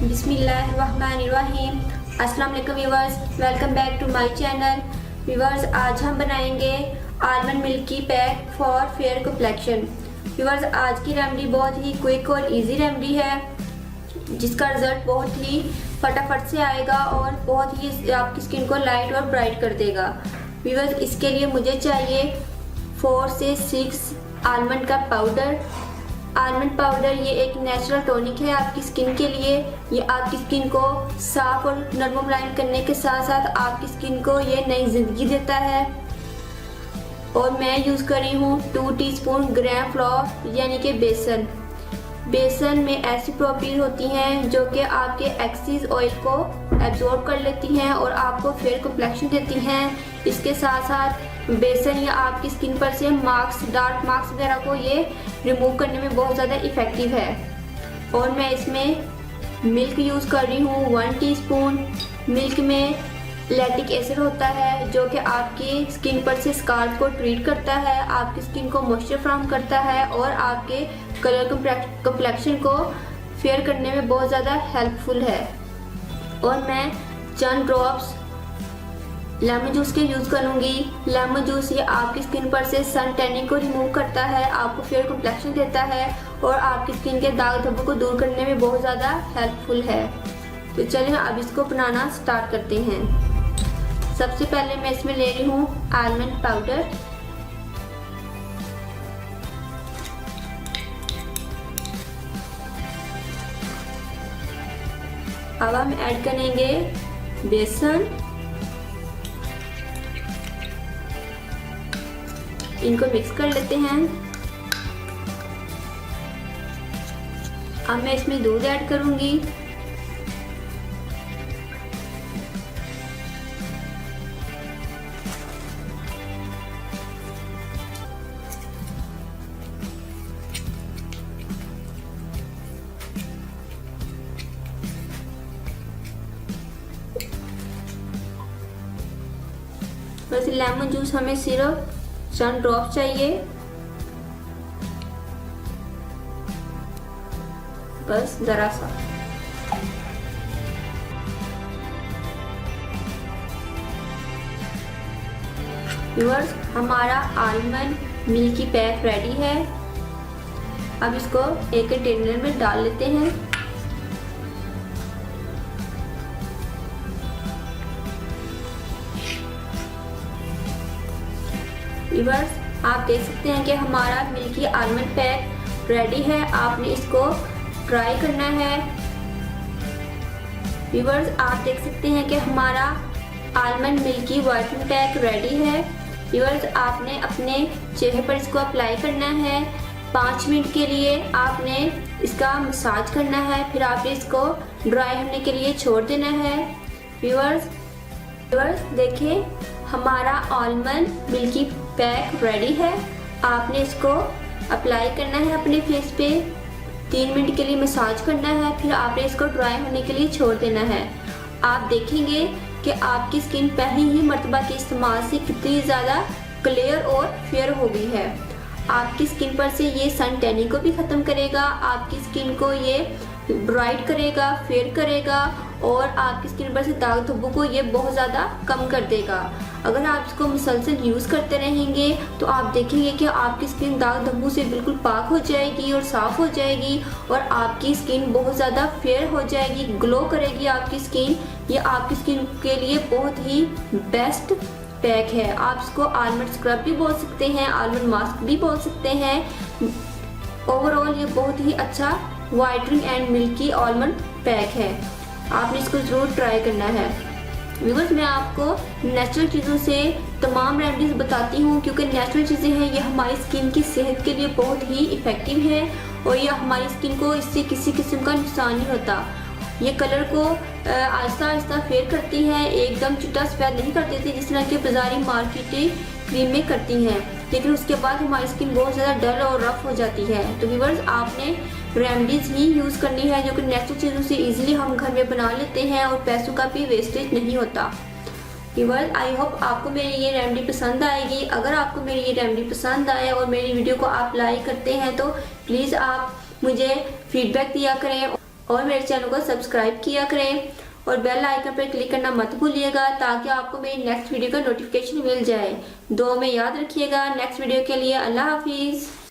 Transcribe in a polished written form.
बिस्मिल्लाहिर्रहमानिर्रहीम। अस्सलाम वालेकुम viewers, welcome back to my channel. Viewers, आज हम बनाएंगे almond milky pack for fair complexion. Viewers, आज की रेमेडी बहुत ही क्विक और इजी रेमेडी है, जिसका रिजल्ट बहुत ही फटाफट से आएगा और बहुत ही आपकी स्किन को लाइट और ब्राइट कर देगा। व्यूअर्स, इसके लिए मुझे चाहिए 4 से 6 आलमंड का पाउडर। आलमंड पाउडर ये एक नेचुरल टॉनिक है आपकी स्किन के लिए। ये आपकी स्किन को साफ और नरम मुलायम करने के साथ साथ आपकी स्किन को ये नई जिंदगी देता है। और मैं यूज़ कर रही हूँ 2 टीस्पून ग्राम फ्लोर यानी कि बेसन। बेसन में ऐसी प्रॉपर्टीज होती हैं जो कि आपके एक्सेस ऑयल को एब्जॉर्ब कर लेती हैं और आपको फेयर कॉम्प्लेक्शन देती हैं। इसके साथ साथ बेसन या आपकी स्किन पर से मार्क्स, डार्क मार्क्स वगैरह को ये रिमूव करने में बहुत ज़्यादा इफ़ेक्टिव है। और मैं इसमें मिल्क यूज़ कर रही हूँ 1 टीस्पून। मिल्क में लैक्टिक एसिड होता है जो कि आपकी स्किन पर से स्कार्स को ट्रीट करता है, आपकी स्किन को मॉइस्चर फ्राहम करता है और आपके कलर कॉम्प्लेक्शन को फेयर करने में बहुत ज़्यादा हेल्पफुल है। और मैं चंद ड्रॉप्स लेमन जूस के यूज़ करूँगी। लेमन जूस ये आपकी स्किन पर से सन टैनिंग को रिमूव करता है, आपको फेयर कॉम्प्लेक्शन देता है और आपकी स्किन के दाग धब्बों को दूर करने में बहुत ज़्यादा हेल्पफुल है। तो चलिए अब इसको बनाना स्टार्ट करते हैं। सबसे पहले मैं इसमें ले रही हूँ आलमंड पाउडर। अब हम ऐड करेंगे बेसन। इनको मिक्स कर लेते हैं। अब मैं इसमें दूध ऐड करूंगी। वैसे लेमन जूस हमें सिर्फ चंद ड्रॉप चाहिए, बस जरा सा। व्यूअर्स, हमारा आलमंड मिल्की पैक रेडी है। अब इसको एक कंटेनर में डाल लेते हैं। व्यूअर्स, आप देख सकते हैं कि हमारा मिल्की आलमंड पैक रेडी है। आपने इसको ट्राई करना है। व्यूअर्स, आप देख सकते हैं कि हमारा almond milky whitening pack ready है। व्यूअर्स, आपने अपने चेहरे पर इसको अप्लाई करना है। 5 मिनट के लिए आपने इसका मसाज करना है, फिर आपने इसको ड्राई होने के लिए छोड़ देना है। व्यूअर्स देखिए, हमारा आलमंड मिल्की पैक रेडी है। आपने इसको अप्लाई करना है अपने फेस पे, 3 मिनट के लिए मसाज करना है, फिर आपने इसको ड्राई होने के लिए छोड़ देना है। आप देखेंगे कि आपकी स्किन पहली ही मर्तबा के इस्तेमाल से कितनी ज़्यादा क्लियर और फेयर हो गई है। आपकी स्किन पर से ये सन टैनिंग को भी ख़त्म करेगा, आपकी स्किन को ये ब्राइट करेगा, फेयर करेगा और आपकी स्किन पर से दाग धब्बों को ये बहुत ज़्यादा कम कर देगा। अगर आप इसको मुसलसल यूज़ करते रहेंगे तो आप देखेंगे कि आपकी स्किन दाग धब्बों से बिल्कुल पाक हो जाएगी और साफ़ हो जाएगी और आपकी स्किन बहुत ज़्यादा फेयर हो जाएगी, ग्लो करेगी आपकी स्किन। ये आपकी स्किन के लिए बहुत ही बेस्ट पैक है। आप इसको आलमंड स्क्रब भी बोल सकते हैं, आलमंड मास्क भी बोल सकते हैं। ओवरऑल ये बहुत ही अच्छा whitening and milky almond pack है। आपने इसको ज़रूर ट्राई करना है। व्यूअर्स, मैं आपको नेचुरल चीज़ों से तमाम रेमेडीज़ बताती हूँ, क्योंकि नेचुरल चीज़ें हैं ये हमारी स्किन की सेहत के लिए बहुत ही इफ़ेक्टिव है और ये हमारी स्किन को इससे किसी किस्म का नुकसान नहीं होता। ये कलर को आहिस्ता आहिस्ता फेयर करती हैं, एकदम चिट्टा सफ़ेद नहीं कर देती जिस तरह की बाजारी मार्केटी क्रीमें करती हैं, लेकिन उसके बाद हमारी स्किन बहुत ज़्यादा डल और रफ हो जाती है। तो व्यूअर्स, आपने रेमेडीज़ ही यूज़ करनी है जो कि नेचुरल चीज़ों से इजीली हम घर में बना लेते हैं और पैसों का भी वेस्टेज नहीं होता। व्यूअर्स, आई होप आपको मेरी ये रेमेडी पसंद आएगी। अगर आपको मेरी ये रेमेडी पसंद आए और मेरी वीडियो को आप लाइक करते हैं तो प्लीज़ आप मुझे फीडबैक दिया करें और मेरे चैनल को सब्सक्राइब किया करें और बेल आइकन पर क्लिक करना मत भूलिएगा ताकि आपको मेरी नेक्स्ट वीडियो का नोटिफिकेशन मिल जाए। दुआ में याद रखिएगा। नेक्स्ट वीडियो के लिए अल्लाह हाफिज़।